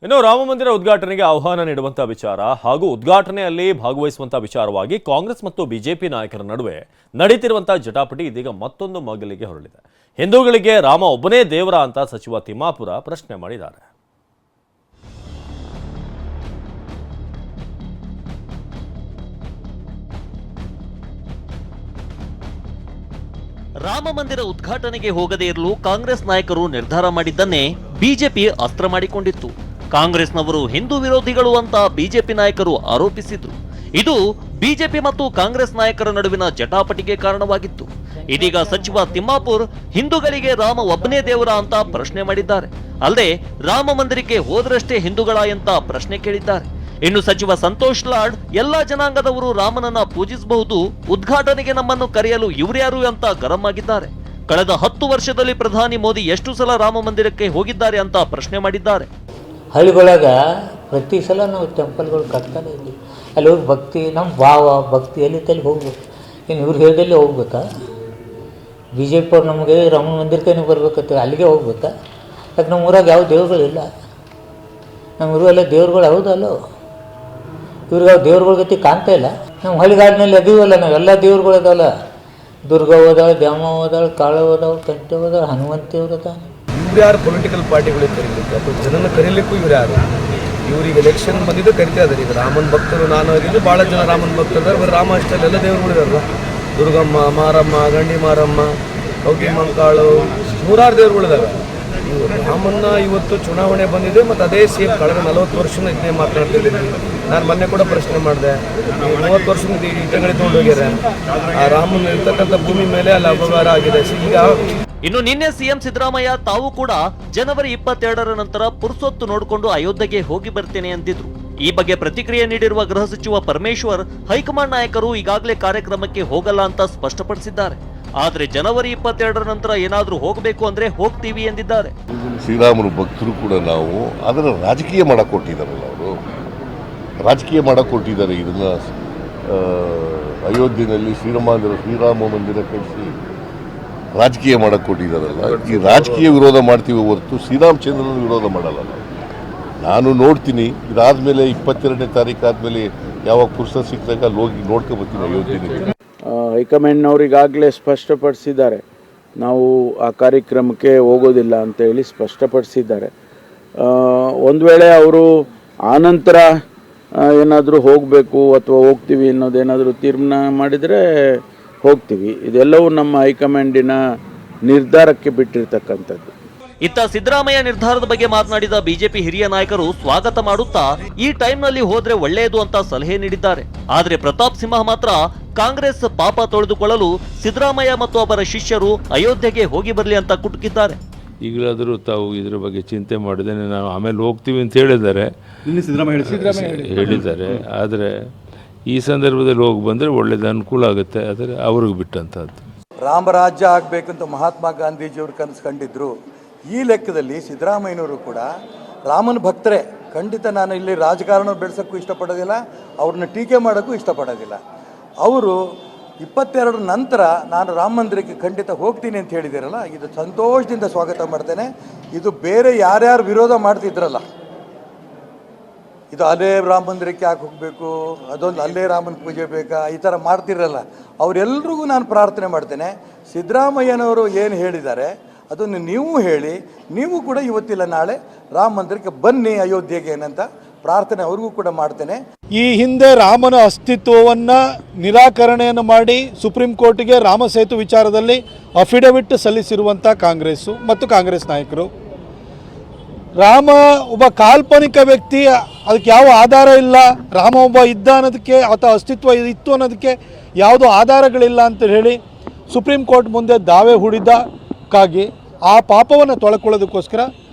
ಇನ್ನು ರಾಮ ಮಂದಿರ ಉದ್ಘಾಟನೆಗೆ ಆಹ್ವಾನ ನೀಡುವಂತಹ ವಿಚಾರ ಹಾಗೂ ಉದ್ಘಾಟನೆಯಲ್ಲಿ ಭಾಗವಹಿಸುವಂತಹ ವಿಚಾರವಾಗಿ ಕಾಂಗ್ರೆಸ್ ಮತ್ತು ಬಿಜೆಪಿ ನಾಯಕರ ನಡುವೆ ನಡೆಯುತ್ತಿರುವಂತಹ ಜಟಾಪಟಿ ಇದೀಗ ಮತ್ತೊಂದು ಮಗಲಿಗೆ ಹೊರಳಿದೆ. ಹಿಂದೂಗಳಿಗೆ ರಾಮ ಒಬ್ಬನೇ ದೇವರ ಅಂತ ಸಚಿವ ತಿಮ್ಮಾಪುರ ಪ್ರಶ್ನೆ ಮಾಡಿದ್ದಾರೆ. ರಾಮ ಮಂದಿರ ಉದ್ಘಾಟನೆಗೆ ಹೋಗದೇ ಇರಲು ಕಾಂಗ್ರೆಸ್ ನಾಯಕರು ನಿರ್ಧಾರ ಮಾಡಿದ್ದನ್ನೇ ಬಿಜೆಪಿ ಅಸ್ತ್ರ ಮಾಡಿಕೊಂಡಿತ್ತು. ಕಾಂಗ್ರೆಸ್ನವರು ಹಿಂದೂ ವಿರೋಧಿಗಳು ಅಂತ ಬಿಜೆಪಿ ನಾಯಕರು ಆರೋಪಿಸಿದ್ರು. ಇದು ಬಿಜೆಪಿ ಮತ್ತು ಕಾಂಗ್ರೆಸ್ ನಾಯಕರ ನಡುವಿನ ಜಟಾಪಟಿಗೆ ಕಾರಣವಾಗಿತ್ತು. ಇದೀಗ ಸಚಿವ ತಿಮ್ಮಾಪುರ್ ಹಿಂದೂಗಳಿಗೆ ರಾಮ ಒಬ್ಬನೇ ದೇವರ ಅಂತ ಪ್ರಶ್ನೆ ಮಾಡಿದ್ದಾರೆ. ಅಲ್ಲದೆ ರಾಮ ಮಂದಿರಕ್ಕೆ ಹೋದ್ರಷ್ಟೇ ಹಿಂದೂಗಳ ಅಂತ ಪ್ರಶ್ನೆ ಕೇಳಿದ್ದಾರೆ. ಇನ್ನು ಸಚಿವ ಸಂತೋಷ್ ಲಾಡ್ ಎಲ್ಲಾ ಜನಾಂಗದವರು ರಾಮನನ್ನ ಪೂಜಿಸಬಹುದು, ಉದ್ಘಾಟನೆಗೆ ನಮ್ಮನ್ನು ಕರೆಯಲು ಇವ್ರ್ಯಾರು ಅಂತ ಗರಂ ಆಗಿದ್ದಾರೆ. ಕಳೆದ 10 ವರ್ಷದಲ್ಲಿ ಪ್ರಧಾನಿ ಮೋದಿ ಎಷ್ಟು ಸಲ ರಾಮ ಮಂದಿರಕ್ಕೆ ಹೋಗಿದ್ದಾರೆ ಅಂತ ಪ್ರಶ್ನೆ ಮಾಡಿದ್ದಾರೆ. ಹಳ್ಳಿಗಳಾಗ ಪ್ರತಿ ಸಲ ನಾವು ಟೆಂಪಲ್ಗಳು ಕಟ್ತಾನೆ ಇದ್ವಿ. ಅಲ್ಲಿ ಹೋಗಿ ಭಕ್ತಿ ನಮ್ಮ ಭಾವ ಭಕ್ತಿ ಎಲ್ಲಿ ತಲೆ ಹೋಗ್ಬೇಕು. ಇನ್ನು ಇವ್ರು ಹೇಳ್ದಲ್ಲಿ ಹೋಗ್ಬೇಕಾ? ಬಿ ಜೆ ಪಿ ಅವ್ರು ನಮಗೆ ರಾಮ ಮಂದಿರಕ್ಕೆ ಬರ್ಬೇಕಂತ ಅಲ್ಲಿಗೆ ಹೋಗ್ಬೇಕಾ? ಯಾಕೆ ನಮ್ಮ ಊರಾಗ ಯಾವ ದೇವ್ರುಗಳಿಲ್ಲ. ನಮ್ಮ ಊರೆಲ್ಲ ದೇವ್ರುಗಳು ಹೌದಲ್ಲೋ. ಇವ್ರಿಗೆ ಯಾವ ದೇವ್ರುಗಳ ಗತಿ ಕಾಣ್ತಾ ಇಲ್ಲ. ನಮ್ಮ ಹಳ್ಳಿಗಾಡಿನಲ್ಲಿ ಅದೀವಲ್ಲ, ನಾವೆಲ್ಲ ದೇವ್ರುಗಳು ಅದಾವಲ್ಲ. ದುರ್ಗ ಹೋದಾಳು, ದ್ಯಾಮ ಹೋದಾಳು, ಕಾಳ ಹೋದಾಳು, ಕಂಟೆ ಹೋದಾಳು, ಹನುಮಂತೇವ್ರು ಅದಾವ. ಇವ್ರು ಯಾರು ಪೊಲಿಟಿಕಲ್ ಪಾರ್ಟಿಗಳಿಗೆ ಕರೀಲಿಕ್ಕೆ ಅಥವಾ ಜನನ ಕರೀಲಿಕ್ಕೂ ಇವ್ರು ಯಾರು? ಇವ್ರಿಗೆ ಎಲೆಕ್ಷನ್ ಬಂದಿದ್ದು ಕರಿತಾ ಇದ್ದಾರೆ. ಈಗ ರಾಮನ ಭಕ್ತರು ನಾನು ಆಗಿದ್ದು ಭಾಳ ಜನ ರಾಮನ ಭಕ್ತರು ಇದ್ದಾರೆ. ಬರೀ ರಾಮ ಅಷ್ಟೇ ಎಲ್ಲ ದೇವ್ರುಗಳಿದಾರಲ್ಲ. ದುರ್ಗಮ್ಮ, ಮಾರಮ್ಮ, ಗಂಡಿ ಮಾರಮ್ಮ, ಕೌಟಿ ಮಂಕಾಳು, ನೂರಾರು ದೇವ್ರುಗಳಿದಾವೆ. ರಾಮನ್ನ ಇವತ್ತು ಚುನಾವಣೆ ಬಂದಿದೆ ಮತ್ತು ಅದೇ ಸೇಮ್ ಕಳೆದ 40 ವರ್ಷದಿಂದ ಇದನ್ನೇ ಮಾತನಾಡ್ತಿದ್ದೀನಿ. ನಾನು ಮೊನ್ನೆ ಕೂಡ ಪ್ರಶ್ನೆ ಮಾಡಿದೆ, 30 ವರ್ಷದಿಂದ ಇಟ್ಟಂಗಡಿ ತೊಗೊಂಡು ಹೋಗ್ಯಾರ. ಆ ರಾಮನ ಇರ್ತಕ್ಕಂಥ ಭೂಮಿ ಮೇಲೆ ಅಲ್ಲಿ ಅಪಕಾರ ಆಗಿದೆ. ಈಗ ಇನ್ನು ನಿನ್ನೆ ಸಿಎಂ ಸಿದ್ದರಾಮಯ್ಯ ತಾವು ಕೂಡ ಜನವರಿ 22ರ ನಂತರ ಪುರ್ಸೊತ್ತು ನೋಡಿಕೊಂಡು ಅಯೋಧ್ಯೆಗೆ ಹೋಗಿ ಬರ್ತೇನೆ ಅಂತಿದ್ರು. ಈ ಬಗ್ಗೆ ಪ್ರತಿಕ್ರಿಯೆ ನೀಡಿರುವ ಗೃಹ ಸಚಿವ ಪರಮೇಶ್ವರ್, ಹೈಕಮಾಂಡ್ ನಾಯಕರು ಈಗಾಗಲೇ ಕಾರ್ಯಕ್ರಮಕ್ಕೆ ಹೋಗಲ್ಲ ಅಂತ ಸ್ಪಷ್ಟಪಡಿಸಿದ್ದಾರೆ. ಆದ್ರೆ ಜನವರಿ 22ರ ನಂತರ ಏನಾದ್ರೂ ಹೋಗಬೇಕು ಅಂದ್ರೆ ಹೋಗ್ತೀವಿ ಎಂದಿದ್ದಾರೆ. ಶ್ರೀರಾಮನ ಭಕ್ತರು ಕೂಡ ನಾವು ಅದನ್ನು ರಾಜಕೀಯ ಮಾಡಕ್ಕೆ ಕೊಟ್ಟಿದ್ದಾರಲ್ಲ, ಅವರು ರಾಜಕೀಯ ಮಾಡಕ್ಕೆ ಕೊಟ್ಟಿದ್ದಾರೆ. ಇದನ್ನ ಅಯೋಧ್ಯೆಯಲ್ಲಿ ಶ್ರೀರಾಮ ಮಂದಿರ ಕಟ್ಟಿಸಿ ರಾಜಕೀಯ ಮಾಡಕ್ಕೆ ಕೊಟ್ಟಿದ್ದಾರಲ್ಲ. ಈ ರಾಜಕೀಯ ವಿರೋಧ ಮಾಡ್ತೀವಿ ಹೊರತು ಶ್ರೀರಾಮಚಂದ್ರನ ವಿರೋಧ ಮಾಡಲ್ಲ. ನಾನು ನೋಡ್ತೀನಿ, ಇದಾದ್ಮೇಲೆ 22ನೇ ತಾರೀಕು ಆದಮೇಲೆ ಯಾವಾಗ ಪುರುಷ ಸಿಕ್ಕಿದಾಗ ಅಲ್ಲಿ ಹೋಗಿ ನೋಡ್ಕೊಬರ್ತೀನಿ ಅಯೋಧ್ಯೆಯಲ್ಲಿ. ಹೈಕಮಾಂಡ್ನವ್ರಿಗಾಗಲೇ ಸ್ಪಷ್ಟಪಡಿಸಿದ್ದಾರೆ, ನಾವು ಆ ಕಾರ್ಯಕ್ರಮಕ್ಕೆ ಹೋಗೋದಿಲ್ಲ ಅಂತ ಹೇಳಿ ಸ್ಪಷ್ಟಪಡಿಸಿದ್ದಾರೆ. ಒಂದು ವೇಳೆ ಅವರು ಆನಂತರ ಏನಾದರೂ ಹೋಗಬೇಕು ಅಥವಾ ಹೋಗ್ತೀವಿ ಅನ್ನೋದೇನಾದರೂ ತೀರ್ಮಾನ ಮಾಡಿದರೆ ಹೋಗ್ತೀವಿ. ಇದೆಲ್ಲವೂ ನಮ್ಮ ಹೈಕಮಾಂಡಿನ ನಿರ್ಧಾರಕ್ಕೆ ಬಿಟ್ಟಿರ್ತಕ್ಕಂಥದ್ದು. ಇತ್ತ ಸಿದ್ದರಾಮಯ್ಯ ನಿರ್ಧಾರದ ಬಗ್ಗೆ ಮಾತನಾಡಿದ ಬಿಜೆಪಿ ಹಿರಿಯ ನಾಯಕರು ಸ್ವಾಗತ ಮಾಡುತ್ತಾ ಈ ಟೈಮ್ನಲ್ಲಿ ಹೋದ್ರೆ ಒಳ್ಳೆಯದು ಅಂತ ಸಲಹೆ ನೀಡಿದ್ದಾರೆ. ಆದ್ರೆ ಪ್ರತಾಪ್ ಸಿಂಹ ಮಾತ್ರ ಕಾಂಗ್ರೆಸ್ ಪಾಪ ತೊಳೆದುಕೊಳ್ಳಲು ಸಿದ್ದರಾಮಯ್ಯ ಮತ್ತು ಅವರ ಶಿಷ್ಯರು ಅಯೋಧ್ಯೆಗೆ ಹೋಗಿ ಬರಲಿ ಅಂತ ಕುಟುಕಿದ್ದಾರೆ. ಈಗಲಾದರೂ ತಾವು ಇದರ ಬಗ್ಗೆ ಚಿಂತೆ ಮಾಡಿದ್ದೇನೆ, ನಾವು ಆಮೇಲೆ ಹೋಗ್ತೀವಿ ಅಂತ ಹೇಳಿದ್ದಾರೆ. ಆದರೆ ಈ ಸಂದರ್ಭದಲ್ಲಿ ಹೋಗಿ ಬಂದರೆ ಒಳ್ಳೇದು, ಅನುಕೂಲ ಆಗುತ್ತೆ. ಆದರೆ ಅವ್ರಿಗೆ ಬಿಟ್ಟಂಥದ್ದು. ರಾಮರಾಜ್ಯ ಆಗಬೇಕಂತ ಮಹಾತ್ಮ ಗಾಂಧೀಜಿಯವರು ಕನಸು ಕಂಡಿದ್ರು. ಈ ಲೆಕ್ಕದಲ್ಲಿ ಸಿದ್ದರಾಮಯ್ಯನವರು ಕೂಡ ರಾಮನ ಭಕ್ತರೇ. ಖಂಡಿತ ನಾನು ಇಲ್ಲಿ ರಾಜಕಾರಣ ಬೆಳೆಸೋಕ್ಕೂ ಇಷ್ಟಪಡೋದಿಲ್ಲ, ಅವ್ರನ್ನ ಟೀಕೆ ಮಾಡೋಕ್ಕೂ ಇಷ್ಟಪಡೋದಿಲ್ಲ. ಅವರು 22 ನಂತರ ನಾನು ರಾಮ ಮಂದಿರಕ್ಕೆ ಖಂಡಿತ ಹೋಗ್ತೀನಿ ಅಂತ ಹೇಳಿದಿರಲ್ಲ, ಇದು ಸಂತೋಷದಿಂದ ಸ್ವಾಗತ ಮಾಡ್ತೇನೆ. ಇದು ಬೇರೆ ಯಾರ್ಯಾರು ವಿರೋಧ ಮಾಡ್ತಿದ್ರಲ್ಲ, ಇದು ಅಲ್ಲೇ ರಾಮ ಮಂದಿರಕ್ಕೆ ಯಾಕೆ ಹೋಗಬೇಕು, ಅದೊಂದು ಅಲ್ಲೇ ರಾಮನ ಪೂಜೆ ಬೇಕಾ, ಈ ಥರ ಮಾಡ್ತಿರಲ್ಲ, ಅವರೆಲ್ರಿಗೂ ನಾನು ಪ್ರಾರ್ಥನೆ ಮಾಡ್ತೇನೆ, ಸಿದ್ದರಾಮಯ್ಯನವರು ಏನು ಹೇಳಿದ್ದಾರೆ ಅದನ್ನು ನೀವು ಹೇಳಿ, ನೀವು ಕೂಡ ಇವತ್ತಿಲ್ಲ ನಾಳೆ ರಾಮ ಮಂದಿರಕ್ಕೆ ಬನ್ನಿ ಅಯೋಧ್ಯೆಗೆ ಏನಂತ ಪ್ರಾರ್ಥನೆ ಅವ್ರಿಗೂ ಕೂಡ ಮಾಡ್ತೇನೆ. ಈ ಹಿಂದೆ ರಾಮನ ಅಸ್ತಿತ್ವವನ್ನು ನಿರಾಕರಣೆಯನ್ನು ಮಾಡಿ ಸುಪ್ರೀಂ ಕೋರ್ಟಿಗೆ ರಾಮ ಸೇತು ವಿಚಾರದಲ್ಲಿ ಅಫಿಡವಿಟ್ ಸಲ್ಲಿಸಿರುವಂಥ ಕಾಂಗ್ರೆಸ್ಸು ಮತ್ತು ಕಾಂಗ್ರೆಸ್ ನಾಯಕರು, ರಾಮ ಒಬ್ಬ ಕಾಲ್ಪನಿಕ ವ್ಯಕ್ತಿ, ಅದಕ್ಕೆ ಯಾವ ಆಧಾರ ಇಲ್ಲ, ರಾಮ ಒಬ್ಬ ಇದ್ದ ಅನ್ನೋದಕ್ಕೆ ಅಥವಾ ಅಸ್ತಿತ್ವ ಇತ್ತು ಅನ್ನೋದಕ್ಕೆ ಯಾವುದೋ ಆಧಾರಗಳಿಲ್ಲ ಅಂತ ಹೇಳಿ ಸುಪ್ರೀಂ ಕೋರ್ಟ್ ಮುಂದೆ ದಾವೆ ಹೂಡಿದ್ದಕ್ಕಾಗಿ ಆ ಪಾಪವನ್ನು ತೊಳ್ಕೊಳ್ಳೋದಕ್ಕೋಸ್ಕರ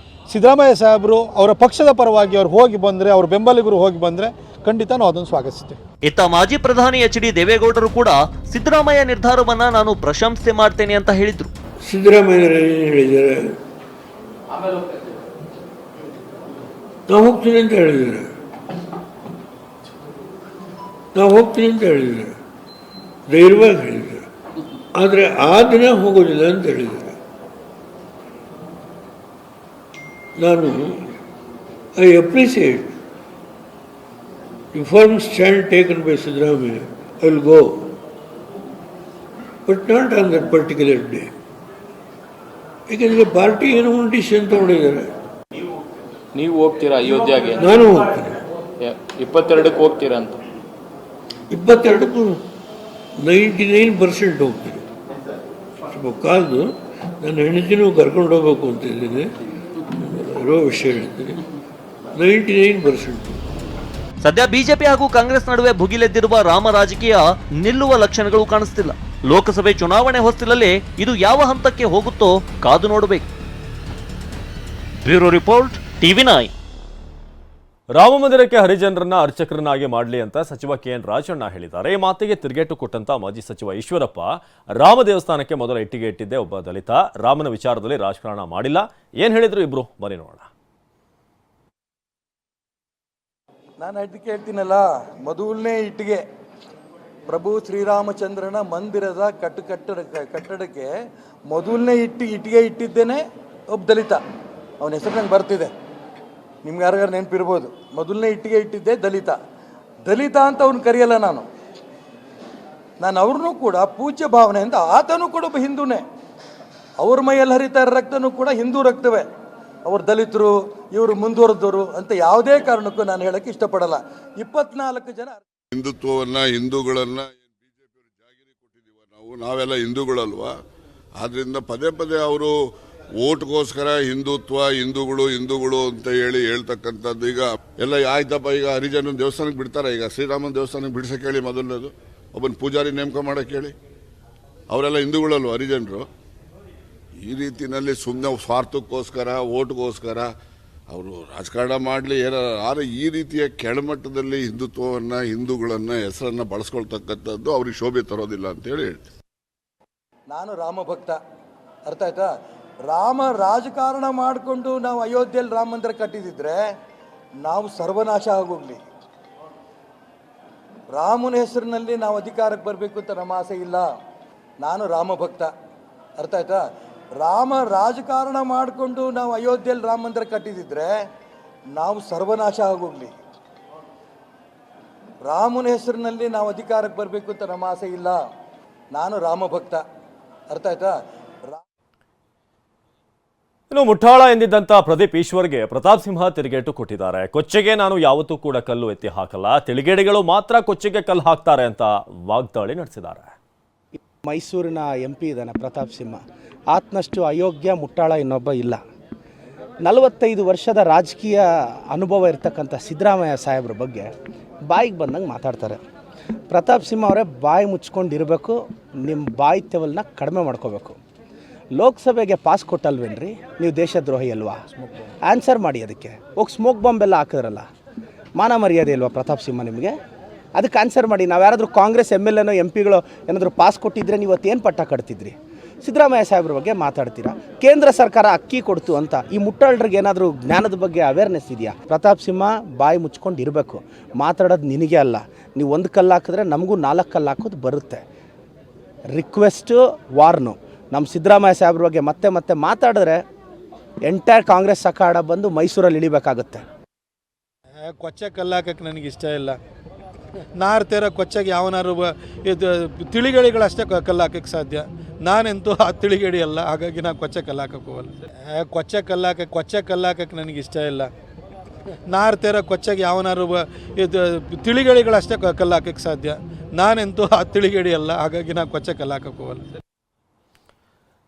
ಸಿದ್ದರಾಮಯ್ಯ ಸಾಹೇಬರು ಅವರ ಪಕ್ಷದ ಪರವಾಗಿ ಅವ್ರು ಹೋಗಿ ಬಂದರೆ, ಅವ್ರ ಬೆಂಬಲಿಗರು ಹೋಗಿ ಬಂದರೆ ಖಂಡಿತ ನಾವು ಅದನ್ನು ಸ್ವಾಗತಿಸ್ತೇವೆ. ಇತ್ತ ಮಾಜಿ ಪ್ರಧಾನಿ HD ದೇವೇಗೌಡರು ಕೂಡ ಸಿದ್ದರಾಮಯ್ಯ ನಿರ್ಧಾರವನ್ನ ನಾನು ಪ್ರಶಂಸೆ ಮಾಡ್ತೇನೆ ಅಂತ ಹೇಳಿದ್ರು. ಸಿದ್ದರಾಮಯ್ಯ ಏನು ಹೇಳಿದ್ದಾರೆ? ನಾವು ಹೋಗ್ತೀನಿ ಅಂತ ಹೇಳಿದ್ದಾರೆ, ನಾವು ಹೋಗ್ತೀನಿ ಅಂತ ಹೇಳಿದ್ದಾರೆ, ಧೈರ್ಯವಾಗಿ ಹೇಳಿದ್ದಾರೆ. ಆದರೆ ಆ ದಿನ ಹೋಗೋದಿಲ್ಲ ಅಂತ ಹೇಳಿದ್ದಾರೆ. ನಾನು I appreciate the firm stand taken by Siddaramaiah. I will go, but not on that particular day. ಯಾಕೆಂದರೆ ಪಾರ್ಟಿ ಏನೋ ಒಂದು ಡಿಸಿಷನ್ ತಗೊಂಡಿದ್ದಾರೆ. ನೀವು ಹೋಗ್ತೀರಾ ಅಯೋಧ್ಯೆಗೆ? ನಾನು ಹೋಗ್ತೀನಿ. 22ಕ್ಕೆ ಹೋಗ್ತೀರಾ ಅಂತ? 22ಕ್ಕೂ 99% ಹೋಗ್ತೀನಿ. ಸ್ವಲ್ಪ ಕಾದು ನನ್ನ ಹೆಂಡತಿನೂ ಕರ್ಕೊಂಡು ಹೋಗ್ಬೇಕು ಅಂತ ಇದ್ದೀನಿ. ಇರೋ ವಿಷಯ ಹೇಳ್ತೀನಿ. 99%. ಸದ್ಯ ಬಿಜೆಪಿ ಹಾಗೂ ಕಾಂಗ್ರೆಸ್ ನಡುವೆ ಭುಗಿಲೆದ್ದಿರುವ ರಾಮ ರಾಜಕೀಯ ನಿಲ್ಲುವ ಲಕ್ಷಣಗಳು ಕಾಣಿಸ್ತಿಲ್ಲ. ಲೋಕಸಭೆ ಚುನಾವಣೆ ಹೊಸ್ತಿಲಲ್ಲಿ ಇದು ಯಾವ ಹಂತಕ್ಕೆ ಹೋಗುತ್ತೋ ಕಾದು ನೋಡಬೇಕು. Bureau report, TV9. ರಾಮ ಮಂದಿರಕ್ಕೆ ಹರಿಜನರನ್ನ ಅರ್ಚಕರನ್ನಾಗಿ ಮಾಡಲಿ ಅಂತ ಸಚಿವ KN ರಾಜಣ್ಣ ಹೇಳಿದ್ದಾರೆ. ಈ ಮಾತಿಗೆ ತಿರುಗೇಟು ಕೊಟ್ಟಂತ ಮಾಜಿ ಸಚಿವ ಈಶ್ವರಪ್ಪ, ರಾಮ ದೇವಸ್ಥಾನಕ್ಕೆ ಮೊದಲ ಇಟ್ಟಿಗೆ ಇಟ್ಟಿದ್ದೆ ಒಬ್ಬ ದಲಿತ, ರಾಮನ ವಿಚಾರದಲ್ಲಿ ರಾಜಕಾರಣ ಮಾಡಿಲ್ಲ. ಏನ್ ಹೇಳಿದ್ರು ಇಬ್ರು, ಬನ್ನಿ ನೋಡೋಣ. ನಾನು ಅದಕ್ಕೆ ಹೇಳ್ತೀನಲ್ಲ, ಮೊದಲನೇ ಇಟ್ಟಿಗೆ ಪ್ರಭು ಶ್ರೀರಾಮಚಂದ್ರನ ಮಂದಿರದ ಕಟ್ಟಡಕ್ಕೆ ಮೊದಲನೇ ಇಟ್ಟಿಗೆ ಇಟ್ಟಿದ್ದೇನೆ ಒಬ್ಬ ದಲಿತ. ಅವನ ಹೆಸರು ನಂಗೆ ಬರ್ತಿದೆ, ನಿಮ್ಗೆ ಯಾರಿಗಾರು ನೆನಪಿರ್ಬೋದು. ಮೊದಲನೇ ಇಟ್ಟಿಗೆ ಇಟ್ಟಿದ್ದೆ ದಲಿತ ಅಂತ ಅವ್ನು ಕರೆಯಲ್ಲ ನಾನು ಅವ್ರನ್ನೂ ಕೂಡ ಪೂಜ್ಯ ಭಾವನೆಯಿಂದ, ಆತನೂ ಕೂಡ ಒಬ್ಬ ಹಿಂದೂನೇ, ಅವ್ರ ಮೈಯಲ್ಲಿ ಹರಿತಾ ಇರೋ ರಕ್ತನೂ ಕೂಡ ಹಿಂದೂ ರಕ್ತವೇ. ಅವರು ದಲಿತರು, ಇವರು ಮುಂದುವರೆದವರು ಅಂತ ಯಾವುದೇ ಕಾರಣಕ್ಕೂ ನಾನು ಹೇಳಕ್ಕೆ ಇಷ್ಟಪಡಲ್ಲ. 24 ಜನ ಹಿಂದುತ್ವವನ್ನ, ಹಿಂದೂಗಳನ್ನ ಬಿಜೆಪಿಯವರು ಜಾಗಿರಿ ಕೊಟ್ಟಿದ್ದೀವ. ನಾವೆಲ್ಲ ಹಿಂದೂಗಳಲ್ವಾ? ಆದ್ರಿಂದ ಪದೇ ಪದೇ ಅವರು ಓಟ್ಗೋಸ್ಕರ ಹಿಂದೂಗಳು ಅಂತ ಹೇಳ್ತಕ್ಕಂಥದ್ದು. ಈಗ ಎಲ್ಲ ಆಯ್ತಪ್ಪ, ಈಗ ಹರಿಜನ ದೇವಸ್ಥಾನಕ್ಕೆ ಬಿಡ್ತಾರೆ, ಈಗ ಶ್ರೀರಾಮನ ದೇವಸ್ಥಾನಕ್ಕೆ ಬಿಡಿಸಕ್ಕೆ ಹೇಳಿ, ಮೊದಲನೇದು ಒಬ್ಬನ ಪೂಜಾರಿ ನೇಮಕ ಮಾಡಕ್ಕೆ ಹೇಳಿ. ಅವರೆಲ್ಲ ಹಿಂದೂಗಳಲ್ವ ಹರಿಜನರು? ಈ ರೀತಿಯಲ್ಲಿ ಸುಮ್ಮನೆ ಸ್ವಾರ್ಥಕ್ಕೋಸ್ಕರ, ಓಟ್ಗೋಸ್ಕರ ಅವರು ರಾಜಕಾರಣ ಮಾಡಲಿ. ಆದರೆ ಈ ರೀತಿಯ ಕೆಳಮಟ್ಟದಲ್ಲಿ ಹಿಂದುತ್ವವನ್ನು, ಹಿಂದೂಗಳನ್ನ ಹೆಸರನ್ನ ಬಳಸ್ಕೊಳ್ತಕ್ಕಂಥದ್ದು ಅವ್ರಿಗೆ ಶೋಭೆ ತರೋದಿಲ್ಲ ಅಂತೇಳಿ ಹೇಳ್ತೀನಿ. ನಾನು ರಾಮ ಭಕ್ತ, ಅರ್ಥ ಆಯ್ತಾ? ರಾಮ ರಾಜಕಾರಣ ಮಾಡಿಕೊಂಡು ನಾವು ಅಯೋಧ್ಯೆಯಲ್ಲಿ ರಾಮ ಮಂದಿರ ಕಟ್ಟಿದಿದ್ರೆ ನಾವು ಸರ್ವನಾಶ ಆಗೋಗ್ಲಿ. ರಾಮನ ಹೆಸರಿನಲ್ಲಿ ನಾವು ಅಧಿಕಾರಕ್ಕೆ ಬರಬೇಕು ಅಂತ ನಮ್ಮ ಆಸೆ ಇಲ್ಲ. ನಾನು ರಾಮ ಭಕ್ತ, ಅರ್ಥ ಆಯ್ತಾ? ರಾಮ ರಾಜಕಾರಣ ಮಾಡಿಕೊಂಡು ನಾವು ಅಯೋಧ್ಯೆಯಲ್ಲಿ ರಾಮ ಮಂದಿರ ಕಟ್ಟಿದಿದ್ರೆ ನಾವು ಸರ್ವನಾಶ ಆಗೋಗ್ಲಿ. ರಾಮನ ಹೆಸರಿನಲ್ಲಿ ನಾವು ಅಧಿಕಾರಕ್ಕೆ ಬರಬೇಕು ಅಂತ ನಮ್ಮ ಆಸೆ ಇಲ್ಲ. ನಾನು ರಾಮ ಭಕ್ತ, ಅರ್ಥ ಆಯ್ತಾ? ಇನ್ನು ಮುಠಾಳ ಎಂದಿದ್ದಂತ ಪ್ರದೀಪ್ ಈಶ್ವರ್ಗೆ ಪ್ರತಾಪ್ ಸಿಂಹ ತಿರುಗೇಟು ಕೊಟ್ಟಿದ್ದಾರೆ. ಕೊಚ್ಚೆಗೆ ನಾನು ಯಾವತ್ತೂ ಕೂಡ ಕಲ್ಲು ಎತ್ತಿ ಹಾಕಲ್ಲ, ತಿಳಿಗೇಡಿಗಳು ಮಾತ್ರ ಕೊಚ್ಚೆಗೆ ಕಲ್ಲು ಹಾಕ್ತಾರೆ ಅಂತ ವಾಗ್ದಾಳಿ ನಡೆಸಿದ್ದಾರೆ. ಮೈಸೂರಿನ MP ಇದ್ದಾನೆ ಪ್ರತಾಪ್ ಸಿಂಹ, ಆತನಷ್ಟು ಅಯೋಗ್ಯ ಮುಟ್ಟಾಳ ಇನ್ನೊಬ್ಬ ಇಲ್ಲ. 45 ವರ್ಷದ ರಾಜಕೀಯ ಅನುಭವ ಇರ್ತಕ್ಕಂಥ ಸಿದ್ದರಾಮಯ್ಯ ಸಾಹೇಬ್ರ ಬಗ್ಗೆ ಬಾಯಿಗೆ ಬಂದಂಗೆ ಮಾತಾಡ್ತಾರೆ. ಪ್ರತಾಪ್ ಸಿಂಹ ಅವರೇ ಬಾಯಿ ಮುಚ್ಕೊಂಡಿರಬೇಕು, ನಿಮ್ಮ ಬಾಯಿತ್ಯವನ್ನ ಕಡಿಮೆ ಮಾಡ್ಕೋಬೇಕು. ಲೋಕಸಭೆಗೆ ಪಾಸ್ ಕೊಟ್ಟಲ್ವೇನ್ರಿ ನೀವು? ದೇಶದ್ರೋಹಿ ಅಲ್ವಾ? ಆನ್ಸರ್ ಮಾಡಿ. ಅದಕ್ಕೆ ಹೋಗಿ ಸ್ಮೋಕ್ ಬಾಂಬ್ ಎಲ್ಲ ಹಾಕಿದ್ರಲ್ಲ, ಮಾನ ಮರ್ಯಾದೆ ಇಲ್ವಾ ಪ್ರತಾಪ್ ಸಿಂಹ ನಿಮಗೆ? ಅದಕ್ಕೆ ಆನ್ಸರ್ ಮಾಡಿ. ನಾವು ಯಾರಾದರೂ ಕಾಂಗ್ರೆಸ್ MLA MP ಏನಾದರೂ ಪಾಸ್ ಕೊಟ್ಟಿದ್ರೆ ನೀವು ಏನು ಪಟ್ಟ ಕಟ್ತಿದ್ರಿ? ಸಿದ್ದರಾಮಯ್ಯ ಸಾಹೇಬ್ರ ಬಗ್ಗೆ ಮಾತಾಡ್ತೀರಾ. ಕೇಂದ್ರ ಸರ್ಕಾರ ಅಕ್ಕಿ ಕೊಡ್ತು ಅಂತ ಈ ಮುಟ್ಟಾಳ್ರಿಗೆ ಏನಾದರೂ ಜ್ಞಾನದ ಬಗ್ಗೆ ಅವೇರ್ನೆಸ್ ಇದೆಯಾ? ಪ್ರತಾಪ್ ಸಿಂಹ ಬಾಯಿ ಮುಚ್ಕೊಂಡು ಇರಬೇಕು. ಮಾತಾಡೋದು ನಿನಗೆ ಅಲ್ಲ. ನೀವು 1 ಕಲ್ಲು ಹಾಕಿದ್ರೆ ನಮಗೂ 4 ಕಲ್ಲು ಹಾಕೋದು ಬರುತ್ತೆ. Request, warn. ನಮ್ಮ ಸಿದ್ದರಾಮಯ್ಯ ಸಾಹೇಬ್ರ ಬಗ್ಗೆ ಮತ್ತೆ ಮಾತಾಡಿದ್ರೆ ಎಂಟೈರ್ ಕಾಂಗ್ರೆಸ್ ಅಖಾಡ ಬಂದು ಮೈಸೂರಲ್ಲಿ ಇಳಿಬೇಕಾಗುತ್ತೆ. ಕೊಚ್ಚೆ ಕಲ್ಲು ಹಾಕಕ್ಕೆ ನನಗೆ ಇಷ್ಟ ಇಲ್ಲ. ನಾರ್ತಿರೋ ಕೊಚ್ಚೆಗೆ ಯಾವನಾರು ಇದು ತಿಳಿಗೇಡಿಗಳಷ್ಟೇ ಕಲ್ಲು ಹಾಕಕ್ಕೆ ಸಾಧ್ಯ. ನಾನೆಂತೂ ಆ ತಿಳಿಗೇಡಿ ಅಲ್ಲ, ಹಾಗಾಗಿ ನಾನು ಕೊಚ್ಚೆ ಕಲ್ಲು ಹಾಕಕ್ಕೆ ಹೋಗಲ್ಲ. ಕೊಚ್ಚೆ ಕಲ್ಲು ಹಾಕಕ್ಕೆ ನನಗೆ ಇಷ್ಟ ಇಲ್ಲ. ನಾರ್ತಿರೋ ಕೊಚ್ಚೆಗೆ ಯಾವನಾರು ಇದು ತಿಳಿಗೇಡಿಗಳಷ್ಟೇ ಕಲ್ಲು ಹಾಕಕ್ಕೆ ಸಾಧ್ಯ. ನಾನೆಂತೂ ಆ ತಿಳಿಗೇಡಿ ಅಲ್ಲ, ಹಾಗಾಗಿ ನಾನು ಕೊಚ್ಚೆ ಕಲ್ಲು ಹಾಕಕ್ಕೆ ಹೋಗಲ್ಲ.